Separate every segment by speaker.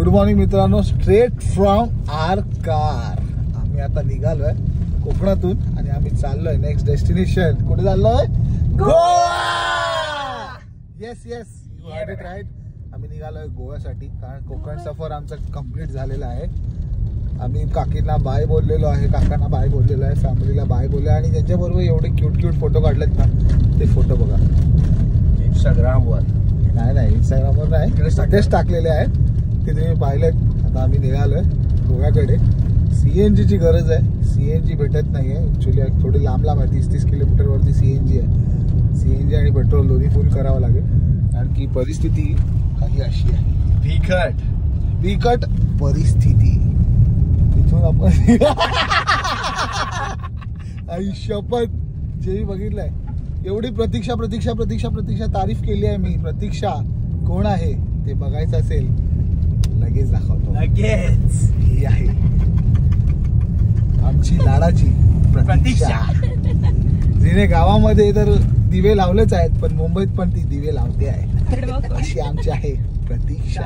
Speaker 1: Good morning मित्रांनो, straight from R car आम्ही आता निघालोय कोकणातून आणि आम्ही चाललोय नेक्स्ट डेस्टिनेशन. कुठे चाललोय? Goa. Yes yes, you heard it right. आम्ही निघालोय गोव्यासाठी, कारण कोकण सफर आमचा कम्प्लीट झालेला आहे. आम्ही काकींना बाय बोललेलो आहे, काकांना बाय बोललेलो आहे, फॅमिलीला बाय बोलले आणि त्यांच्याबरोबर एवढे क्यूट फोटो काढलेत ना, ते फोटो बघा इंस्टाग्रामवर. नाही इंस्टाग्रामवर नाही, सगळेच टाकलेले आहेत, ते तुम्ही पाहिलेत. आता आम्ही निघालोय गोव्याकडे. CNG ची गरज आहे, CNG भेटत नाही आहे ॲक्च्युली. थोडी लांब आहे, 30 किलोमीटरवरती CNG आहे. CNG आणि पेट्रोल दोन्ही फुल करावं लागेल, कारण की परिस्थिती काही अशी आहे, बिकट परिस्थिती. तिथून आपण आयुष्यपत जे बघितलंय, एवढी प्रतीक्षा तारीफ केली आहे मी. प्रतीक्षा कोण आहे ते बघायचं असेल लगेच दाखवतो. लगेच ही आहे आमची लाडाची प्रतीक्षा. जिने गावामध्ये तर दिवे लावलेच आहेत, पण मुंबईत पण ती दिवे लावते आहे. अशी आमची आहे प्रतीक्षा,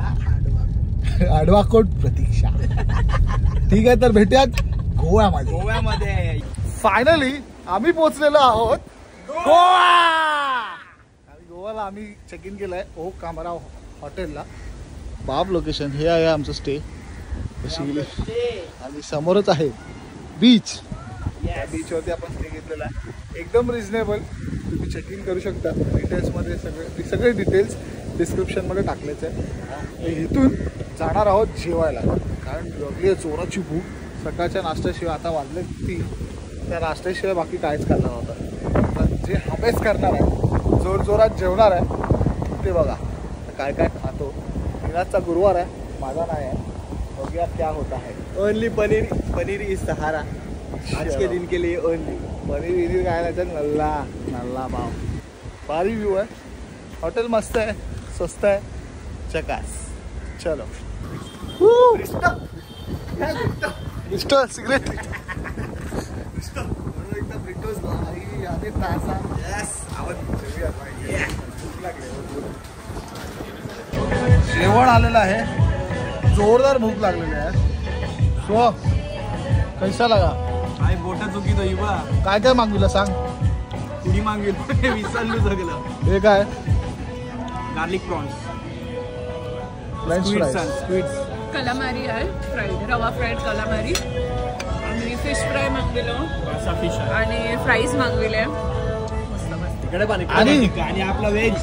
Speaker 1: आडवाकोट प्रतीक्षा. ठीक आहे, तर भेटूयात गोव्यामध्ये. फायनली आम्ही पोहोचलेलो आहोत गोवा. गोवाला आम्ही चेक इन केलंय ओक कामरा हॉटेलला. बाप लोकेशन हे आहे आमचं स्टे. आणि समोरच आहे बीच. बीचवरती आपण स्टे घेतलेला आहे, एकदम रिझनेबल. तुम्ही चेक इन करू शकता. डिटेल्समध्ये सगळे डिटेल्स डिस्क्रिप्शनमध्ये टाकलेच आहे. इथून जाणार आहोत जेवायला, कारण लागली आहे जोराची भूक. सकाळच्या नाश्त्याशिवाय आता वाजले 3, त्या नाश्त्याशिवाय बाकी काहीच करणार होता. जे हवेस करणार आहे, जोरजोरात जेवणार आहे, ते बघा काय काय खातो. निराजचा गुरुवार आहे, माझा नाही आहे. बघूया क्या होता है.
Speaker 2: ओनली पनीर इज सहारा आज के दिन के लिए. ओनली
Speaker 1: पनीर काय नाही, नल्ला पाव. भारी व्ह्यू आहे, हॉटेल मस्त आहे, स्वस्त आहे, चकास. चलो सिगरेट जेवण आलेलं आहे, जोरदार भूक लागलेली आहे. सो कैसा लगा?
Speaker 2: काय बोटा चुकी तो इबा.
Speaker 1: काय काय मागविलं सांग.
Speaker 2: कुणी मागविलं विसरलो सगळं.
Speaker 1: हे काय?
Speaker 2: गार्लिक प्रॉन्स,
Speaker 1: स्क्विड्स,
Speaker 3: कलामारी आहे फ्राईड, रवा फ्राईड कलामारी. आणि फिश फ्राय मागविलं,
Speaker 2: फिश
Speaker 3: आणि फ्राईज मागविले.
Speaker 2: तिकडे
Speaker 1: आणि
Speaker 2: आपला व्हेज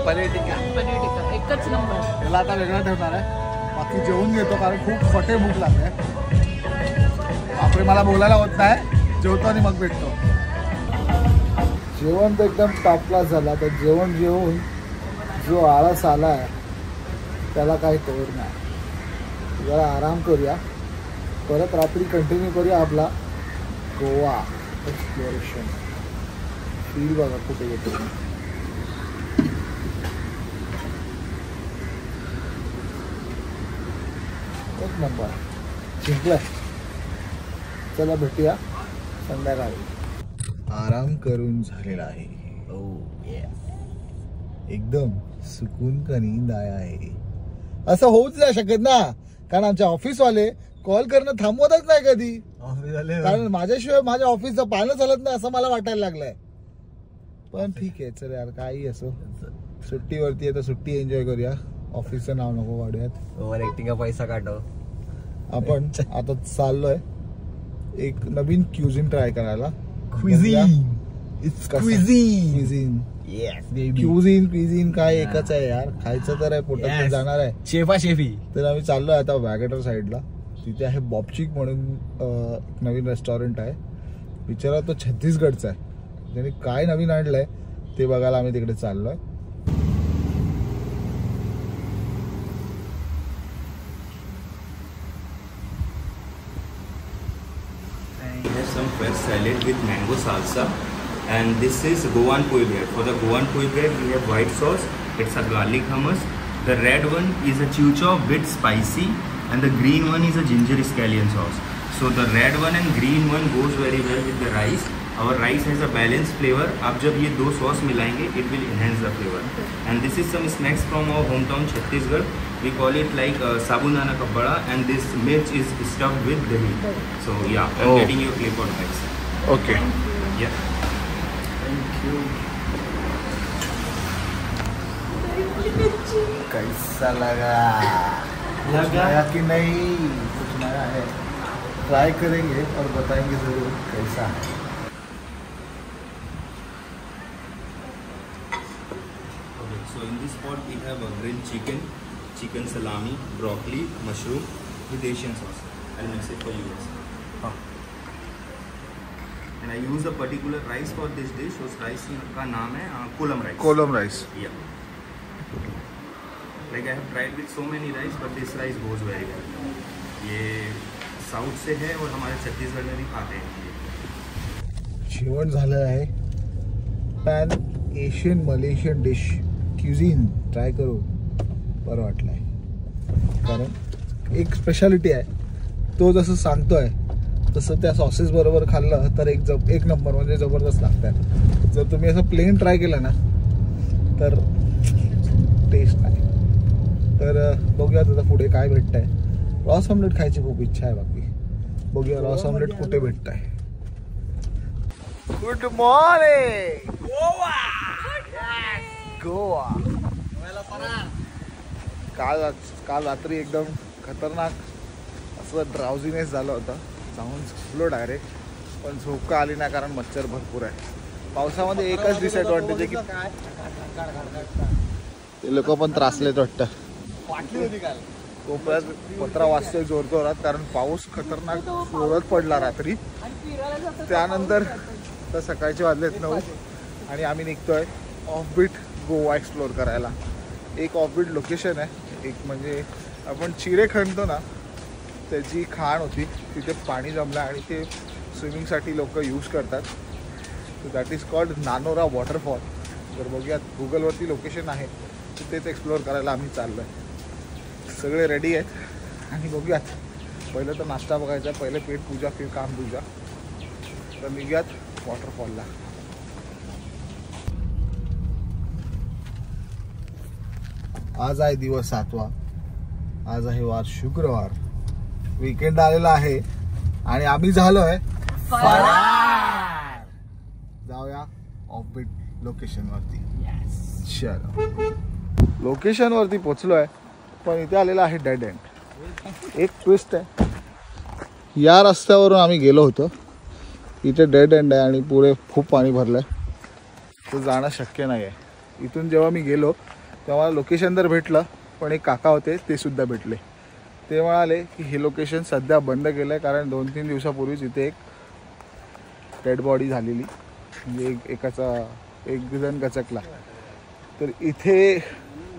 Speaker 1: पनीर
Speaker 3: टिक्का एकच नंबर.
Speaker 1: त्याला आता वेगळं ठेवणार आहे, बाकी जेवून घेतो, कारण खूप फटे भूक लागले. बापरे, मला बोलायला होत नाही, जेवतो आणि मग भेटतो. जेवण तर एकदम टॉप क्लास झाला. तर जेवण जेवून जो आळस आला आहे त्याला काही तोड नाही. जरा आराम करूया, परत रात्री कंटिन्यू करूया आपला गोवा एक्सप्लोरेशन. फील बघा कुठे येतो. एक नंबर जिंकलाय. चला भेटूया संध्याकाळी. आराम करून झालेला आहे, एकदम सुकून का नींद आया आहे. असं होऊच नाही शकत ना, कारण आमचे ऑफिसवाले कॉल करणं थांबवतच नाही कधी. कारण माझ्याशिवाय माझ्या ऑफिसचं पानं चालत नाही असं मला वाटायला लागलंय. पण ठीक आहे, चल यार, काही असो, सुट्टीवरती आहे तर सुट्टी एन्जॉय करूया. ऑफिसचं नाव नको काढूयात,
Speaker 2: ओव्हर ऍक्टिंग का पैसा काढो.
Speaker 1: आपण आता चाललोय एक नवीन क्युझिन ट्राय करायला. क्युझिन काय एकच आहे यार, खायचं तर आहे, पोटात जाणार आहे.
Speaker 2: शेफी.
Speaker 1: तर आम्ही चाललोय आता वॅगेटर साईडला. तिथे आहे बॉबचिक म्हणून एक नवीन रेस्टॉरंट आहे. बिचारा तो छत्तीसगडचा आहे, त्याने काय नवीन आणलंय ते बघायला आम्ही तिकडे चाललोय.
Speaker 4: Some fresh salad with mango salsa, and this is Goan poi bread. For the Goan poi bread we have white sauce, it's a garlic hummus. The red one is a chucho, bit spicy, and the green one is a ginger scallion sauce. So the red one and green one goes very well with the rice, Our rice has a balanced flavor. आप जब ये दो sauce मिलाएंगे, it will enhance the flavor. And this is some snacks from our hometown Chhattisgarh. We call it like sabudana ka bada, and this mirch is stuffed with dahi. So yeah, I'm getting you a clip on this.
Speaker 1: Okay.
Speaker 4: Yeah.
Speaker 1: Thank you. कैसा लगा कि नहीं? कुछ नया है, try करेंगे और बताएंगे जरूर कैसा है.
Speaker 4: So in this pot we have a grilled chicken, chicken salami, broccoli, mushroom with Asian sauce. I'll mix it for you guys. And I use a particular rice for this dish. Use rice का नाम है Kolam rice.
Speaker 1: Kolam rice.
Speaker 4: Yeah. Like I have tried with so many rice, but this rice goes very well. ये south से है और हमारे छत्तीसगढ़ में भी खाते हैं.
Speaker 1: जेवण झालं आहे. Pan Asian Malaysian dish cuisine try करू बरं वाटलंय, कारण एक स्पेशालिटी आहे. तो जसं सांगतोय तसं त्या सॉसेस बरोबर खाल्लं तर एक नंबर म्हणजे जबरदस्त लागतात. जर तुम्ही असं प्लेन ट्राय केलं ना तर टेस्ट नाही. तर बघूया आता पुढे काय भेटतंय. रॉस ऑमलेट खायची खूप इच्छा आहे. बाकी बघूया रॉस ऑमलेट कुठे भेटतंय. Good morning Goa. काल रात्री एकदम खतरनाक असं ड्राउझीनेस झालं होतं. जाऊन झोपलो डायरेक्ट, पण झोप का आली नाही कारण मच्छर भरपूर आहे. पावसामध्ये एकच डिसएडव्हान्टेज आहे की ते लोक पण त्रासलेत वाटतं. कोपऱ्यात पत्रा वाजतोय जोरजोरात कारण पाऊस खतरनाक जोरात पडला रात्री. त्यानंतर तर सकाळचे वाजलेत 9 आणि आम्ही निघतोय ऑफबीट गोवा एक्सप्लोअर करायला. एक ऑफबीट लोकेशन आहे. एक म्हणजे आपण चिरे खणतो ना त्याची खाण होती, तिथे पाणी जमलं आणि ते स्विमिंगसाठी लोक यूज करतात. So that is called Nanora waterfall. तर बघूयात, गुगलवरती लोकेशन आहे, तिथेच एक्सप्लोअर करायला आम्ही चाललो आहे. सगळे रेडी आहेत आणि बघूयात. पहिलं तर नाश्ता बघायचा, पहिले पेट पूजा फिर काम पूजा. तर निघूयात वॉटरफॉलला. आज आहे दिवस 7वा. आज आहे वार शुक्रवार. वीकेंड आलेला आहे आणि आम्ही झालोय फरार. जाऊया ऑफबीट लोकेशन वरती. चलो लोकेशन वरती पोचलोय, पण इथे आलेला आहे डेड एंड. एक ट्विस्ट आहे, या रस्त्यावरून आम्ही गेलो होतो, इथे डेड एंड आहे आणि पुढे खूप पाणी भरलंय, तर जाणं शक्य नाही आहे. इथून जेव्हा मी गेलो तेव्हा लोकेशन तर भेटलं, पण एक काका होते ते सुद्धा भेटले. ते म्हणाले की हे लोकेशन सध्या बंद केलं आहे कारण 2-3 दिवसापूर्वीच इथे एक डेड बॉडी झालेली, म्हणजे एक जण गचकला. तर इथे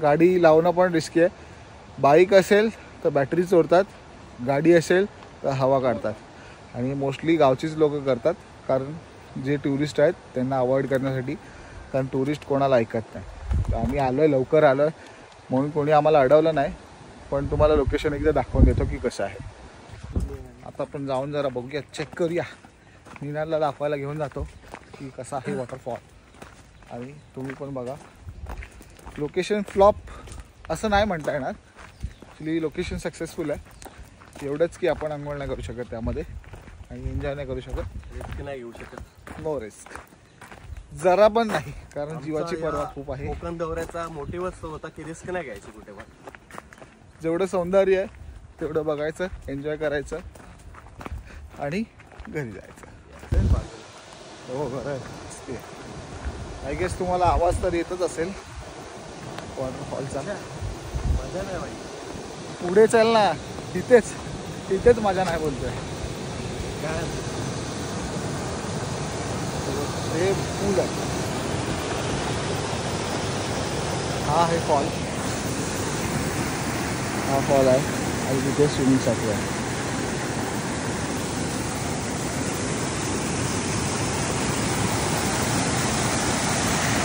Speaker 1: गाडी लावणं पण रिस्की आहे. बाईक असेल तर बॅटरी चोरतात, गाडी असेल तर हवा काढतात आणि मोस्टली गावचीच लोक करतात, कारण जे टुरिस्ट आहेत त्यांना अवॉइड करण्यासाठी, कारण टुरिस्ट कोणाला ऐकत नाही. तर आम्ही आलो आहे, लवकर आलो आहे म्हणून कोणी आम्हाला अडवलं नाही, पण तुम्हाला लोकेशन एकदा दाखवून देतो की कसं आहे. आता आपण जाऊन जरा बघूया, चेक करूया. निनाला दाखवायला घेऊन जातो की कसा आहे वॉटरफॉल, आणि तुम्ही पण बघा. लोकेशन फ्लॉप असं नाही म्हणता येणार, ॲक्च्युली लोकेशन सक्सेसफुल आहे. एवढंच की आपण अंघोळ नाही करू शकत त्यामध्ये आणि एन्जॉय नाही करू शकत,
Speaker 2: रिस्क नाही घेऊ शकत.
Speaker 1: नो रिस्क, जरा पण नाही, कारण जीवाची पर्वा खूप आहे.
Speaker 2: कोकण दौऱ्याचा मोटिव्हच होता की रिस्क नाही घ्यायची कुठे पण.
Speaker 1: जेवढं सौंदर्य आहे तेवढं बघायचं, एन्जॉय करायचं आणि घरी जायचं. हो बरं आहे. आय गेस तुम्हाला आवाज तर येतच असेल वॉटरफॉलचा.
Speaker 2: मजा नाही भाई,
Speaker 1: पुढे चल ना, तिथेच मजा नाही बोलतोय. हे पूल आहे, हा आहे फॉल, हा फॉल आहे आणि तिथे स्विमिंगसाठी आहे.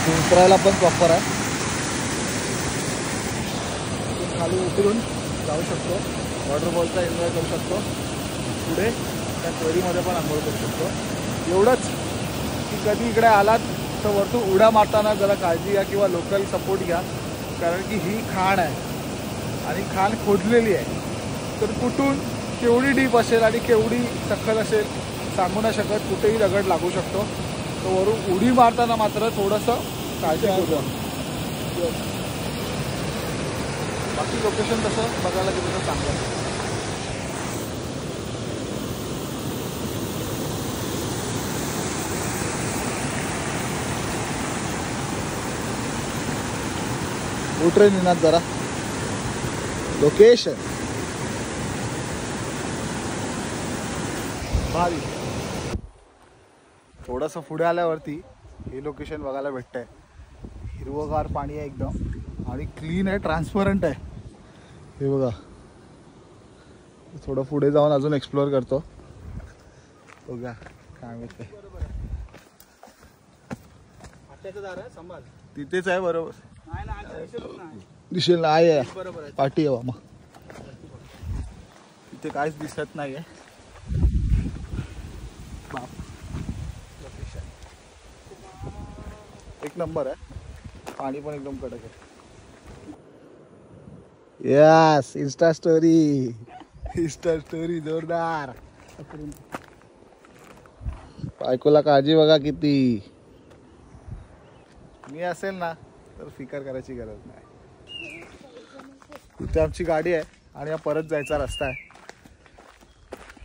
Speaker 1: उतरायला पण प्रॉपर आहे. खाली उतरून जाऊ शकतो, वॉटरफॉलचा एन्जॉय करू शकतो, पुढे त्या क्वेरीमध्ये पण आंघोळ करू शकतो. एवढंच कधी इकडे आलात तर वरतून उड्या मारताना जरा काळजी घ्या किंवा लोकल सपोर्ट घ्या, कारण की ही खाण आहे आणि खाण खोदलेली आहे. तर कुठून केवढी डीप असेल आणि केवढी सखल असेल सांगू नाही शकत. कुठेही दगड लागू शकतो. तर वरून उडी मारताना मात्र थोडंसं काळजी घ्या. बाकी लोकेशन तसं बघायला गेलं तर चांगलं आहे. ट्रेन येणार जरा लोकेशन भारी. थोडंसं पुढे आल्यावरती हे लोकेशन बघायला भेटतंय. हिरवगार पाणी आहे एकदम आणि क्लीन आहे, ट्रान्सपरंट आहे. हे बघा, थोडं पुढे जाऊन अजून एक्सप्लोअर करतो. बघा काय माहिती तिथेच आहे. बरोबर दिसेल ना आहे पाठी आहे मग इथे काहीच दिसत नाही आहे. एक नंबर आहे. पाणी पण एकदम कडक आहे. यस, इंस्टा स्टोरी जोरदार. बायकोला काळजी बघा किती. मी असेल ना तर फिकर करायची गरज नाही. इथे आमची गाडी आहे आणि हा परत जायचा रस्ता आहे.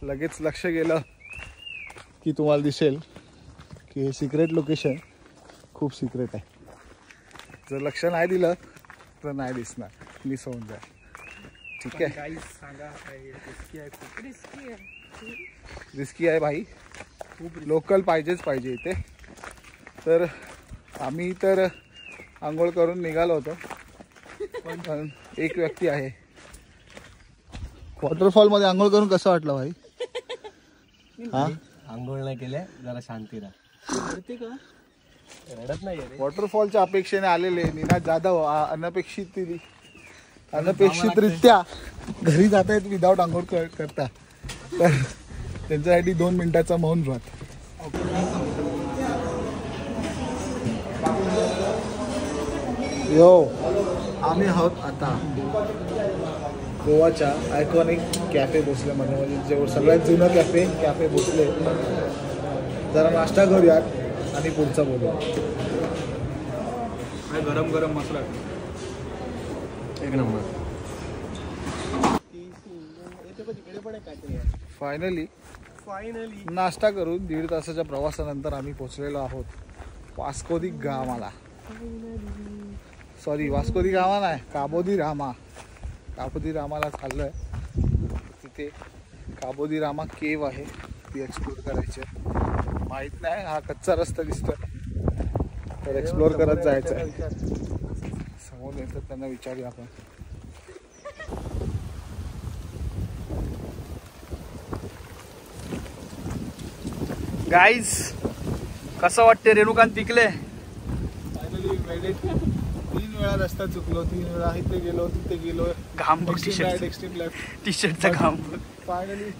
Speaker 1: लगेच लक्ष गेलं की तुम्हाला दिसेल की हे सिक्रेट लोकेशन खूप सिक्रेट आहे. जर लक्ष नाही दिलं तर नाही दिसणार, मिस होऊन जाईल. ठीक आहे. रिस्की आहे भाई, खूप लोकल पाहिजेच पाहिजे इथे. तर आम्ही तर आंघोळ करून निघालो होतो, पण एक व्यक्ती आहे. वॉटरफॉल मध्ये आंघोळ करून कसं वाटलं भाई? हा,
Speaker 2: आंघोळ नाही केल्या, जरा शांती राहा. रडत नाही.
Speaker 1: वॉटरफॉलच्या अपेक्षेने आलेले निनाद जाधव अनपेक्षितरित्या घरी जात आहेत विदाऊट आंघोळ करता. तर त्यांच्यासाठी 2 मिनिटाचा मौन व्रत. यो, आम्ही आहोत आता गोवाच्या आयकॉनिक कॅफे भोसलेमध्ये, म्हणजे जेवढं सगळ्यात जुनं कॅफे भोसले. जरा नाश्ता करूयात आणि पुढचा बोलूया.
Speaker 2: गरम गरम मसाला एक नंबर.
Speaker 1: फायनली नाश्ता करून 1.5 तासाच्या प्रवासानंतर आम्ही पोचलेलो आहोत वास्को दी गामाला. सॉरी, वास्को दी गामा नाही, काबो दी रामाला चाललोय. तिथे काबो दी रामा केव आहे, ती एक्सप्लोर करायची. माहित नाही, हा कच्चा रस्ता दिसतोय तर एक्सप्लोर करत जायचं आहे. समोर येतात त्यांना विचारूया आपण.
Speaker 2: गाईज कसं वाटते रेणुकांत पिकले?
Speaker 1: Finally made it. 3 वेळा रस्ता चुकलो, 3 वेळा इथे गेलो तिथे गेलो.
Speaker 2: घाम बघ, टी शर्टचा घाम.
Speaker 1: Finally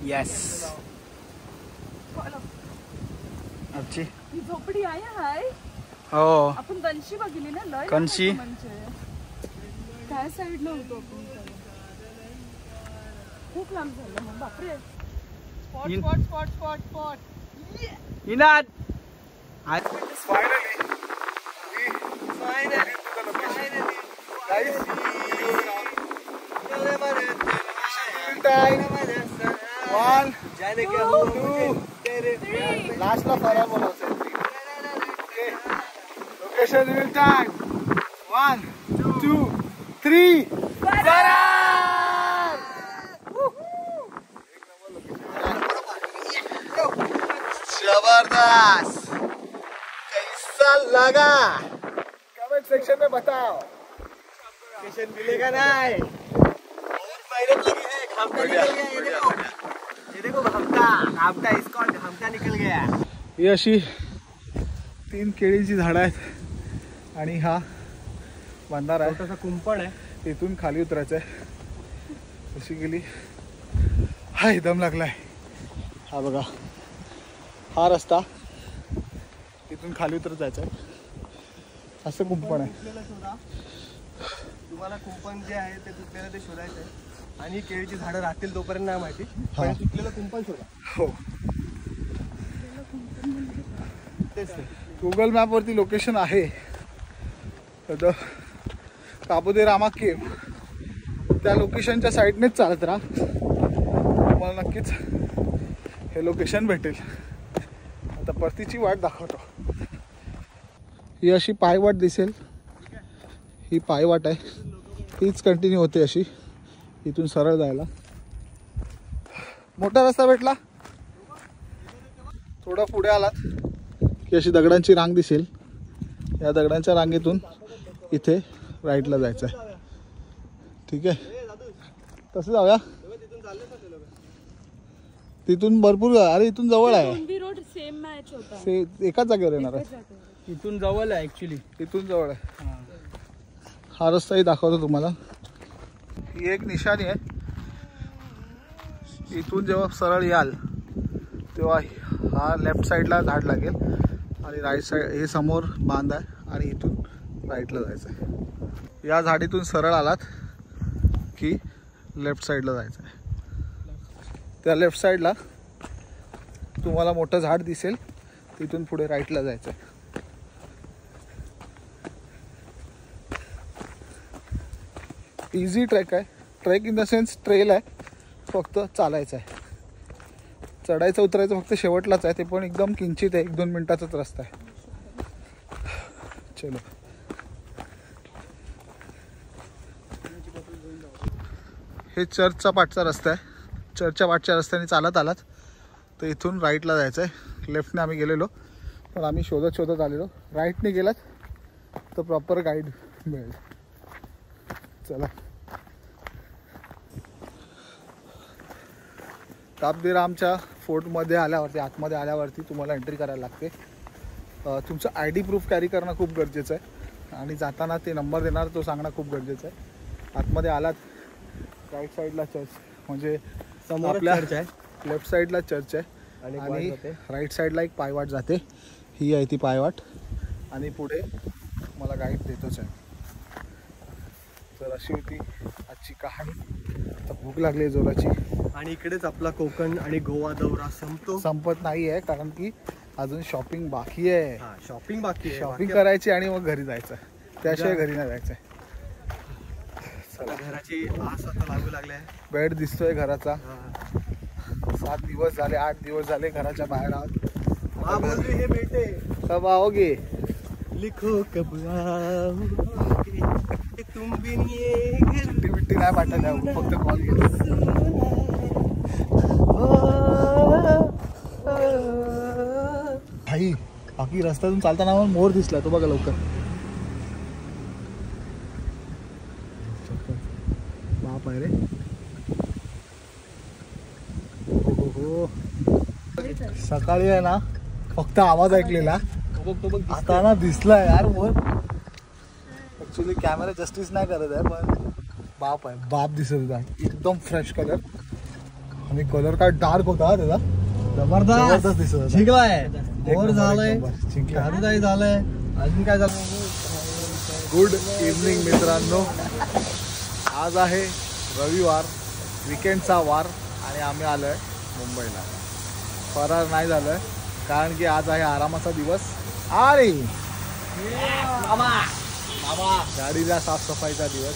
Speaker 2: yes. आमची
Speaker 3: ही झोपडी आहे. हाय,
Speaker 2: हो,
Speaker 3: आपण कणशी बघितली ना. लय
Speaker 2: कणशी
Speaker 3: म्हणजे काय साईडला होतो आपण. खूप लांब झालं मग. बापरे. स्पॉट.
Speaker 2: इनाद.
Speaker 1: लास्टला फरार बोलायचं. Location reveal time. 1 2 3 जबरदस्त. कैसा लगा कमेंट सेक्शन में बताओ.
Speaker 2: लोकेशन मिलेगा नहीं. और मेहनत लगी है. घामटा निकल गया. ये देखो घामटा इसका घामटा निकल गया.
Speaker 1: ही अशी 3 केळीची झाडं आहेत आणि हा बंधारा आहे.
Speaker 2: छोटासा कुंपण आहे.
Speaker 1: तिथून खाली उतरायचं आहे. अशी गेली. हाय, दम लागलाय. हा बघा हा रस्ता इथून खाली उतरत जायचं आहे. असं कुंपण आहे.
Speaker 2: तुटलेलं शोधा. तुम्हाला कुंपण जे आहे ते तुटलेलं ते शोधायचं आहे. आणि केळीची झाडं राहतील तोपर्यंत नाही माहिती, पण तुटलेलं कुंपण शोधा.
Speaker 1: हो.
Speaker 2: तेच ते.
Speaker 1: गुगल मॅपवरती लोकेशन आहे. तर काबू दे रामा केव्ह त्या लोकेशनच्या साईडनेच चालत राहा, तुम्हाला नक्कीच हे लोकेशन भेटेल. आता परतीची वाट दाखवतो. ही अशी पायवाट दिसेल, ही पायवाट आहे. हीच कंटिन्यू होते अशी इथून सरळ जायला. मोठा रस्ता भेटला. थोडा पुढे आलात की अशी दगडांची रांग दिसेल. या दगडांच्या रांगेतून इथे राईटला जायचं आहे. ठीक आहे, कसं जाऊया? तिथून भरपूर, अरे इथून जवळ आहे.
Speaker 3: रोड सेम मॅच होता.
Speaker 1: एकाच जागेवर येणार आहे.
Speaker 2: इथून जवळ आहे ऍक्च्युली.
Speaker 1: इथून जवळ आहे. हा रस्ताही दाखवतो तुम्हाला. ही एक निशाणी आहे. इथून जेव्हा सरळ याल तेव्हा हा लेफ्ट साईडला झाड लागेल आणि राईट साईड हे समोर बांध आहे आणि इथून राईटला जायचं आहे. या झाडीतून सरळ आलात की लेफ्ट साईडला जायचं आहे. त्या लेफ्ट साईडला तुम्हाला मोठं झाड दिसेल, तिथून पुढे राईटला जायचं आहे. इझी ट्रेक आहे. Trek in the sense trail आहे, फक्त चालायचं आहे. चढायचं उतरायचं फक्त शेवटलाच आहे, ते पण एकदम किंचित आहे. 1-2 मिनिटाचाच रस्ता आहे. चलो. हे चर्चचा पाठचा रस्ता आहे. चर्चच्या पाठच्या रस्त्याने चालत आलात तर इथून राईटला जायचं आहे. लेफ्टने आम्ही गेलेलो, पण आम्ही शोधत आलेलो. राईटने गेलात तर प्रॉपर गाईड मिळेल. चला. काबदे रामच्या फोर्टमध्ये आल्यावरती, आतमध्ये आल्यावरती तुम्हाला एंट्री करायला लागते. तुमचं ID प्रूफ कॅरी करणं खूप गरजेचं आहे आणि जाताना ते नंबर देणार तो सांगणं खूप गरजेचं आहे. आतमध्ये आलात, राईट साईडला चर्च, म्हणजे
Speaker 2: समोर
Speaker 1: आपल्या
Speaker 2: चर्च आहे.
Speaker 1: लेफ्ट साईडला चर्च आहे आणि राईट साईडला एक पायवाट जाते. ही आहे ती पायवाट आणि पुढे मला गाईड देतोच आहे. तर अशी होती आजची कहाणी. आता भूक लागली आहे जोराची
Speaker 2: आणि इकडेच आपला कोकण आणि गोवा दौरा
Speaker 1: संपत नाही आहे, कारण की अजून शॉपिंग बाकी आहे.
Speaker 2: शॉपिंग बाकी आहे.
Speaker 1: शॉपिंग करायची आणि मग घरी जायचं. त्याशिवाय घरी नाही जायचं.
Speaker 2: चला, घराची आस आता लागू लागली आहे.
Speaker 1: बेड दिसतोय घराचा. 7 दिवस झाले, 8 दिवस झाले घराच्या बाहेर आहोत.
Speaker 2: हे बेटे
Speaker 1: कब आओगे?
Speaker 2: लिखो कब आओगे तुम बिन ये घर.
Speaker 1: चिठ्ठी नाही पाठवत आहे, फक्त कॉल केला. भाई बाकी रस्त्यातून चालताना मोर दिसला, तो बघा लवकर. बाप आहे रे. हो. सकाळी आहे ना फक्त आवाज ऐकलेला, आता ना दिसला यार मोर. ऍक्च्युली कॅमेरा जस्टिस नाही करत आहे, पण बाप आहे, बाप दिसत होता. एकदम फ्रेश कलर आणि कलर काय डार्क होता त्याचा. जबरदस्त दिसत होता.
Speaker 2: जिंकलाय,
Speaker 1: मोर झालंय,
Speaker 2: झालंय. अजून काय झालं?
Speaker 1: गुड इव्हनिंग मित्रांनो. आज आहे रविवार, विकेंडचा वार आणि आम्ही आलोय मुंबईला. फरार नाही झालोय कारण की आज आहे आरामाचा दिवस आणि गाडीला साफसफाईचा दिवस.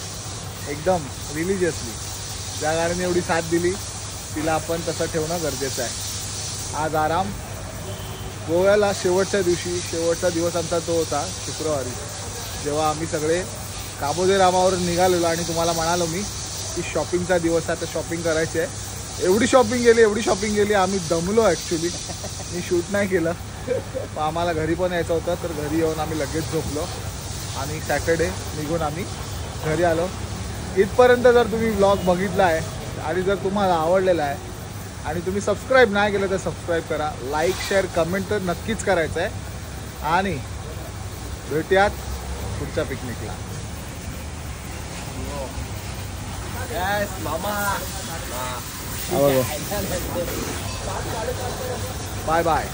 Speaker 1: एकदम रिलिजियसली ज्या गाडीने एवढी साथ दिली तिला आपण तसं ठेवणं गरजेचं आहे. आज आराम. गोव्याला शेवटच्या दिवस आमचा तो होता शुक्रवारी, जेव्हा आम्ही सगळे काबो दे रामावर निघालेलो आणि तुम्हाला म्हणालो मी की शॉपिंगचा दिवस आहे, तर शॉपिंग करायची आहे. एवढी शॉपिंग गेली आम्ही दमलो. ॲक्च्युली मी शूट नाही केलं, पण आम्हाला घरी पण यायचं होतं, तर घरी येऊन आम्ही लगेच झोपलो आणि सॅटर्डे निघून आम्ही घरी आलो. इथपर्यंत जर तुम्ही व्लॉग बघितला आहे आणि जर तुम्हाला आवडलेला आहे आणि तुम्ही सबस्क्राईब नाही केलं तर सबस्क्राईब करा. लाईक शेअर कमेंट तर नक्कीच करायचं आहे आणि भेटूयात पुढच्या पिकनिकला. Bye bye.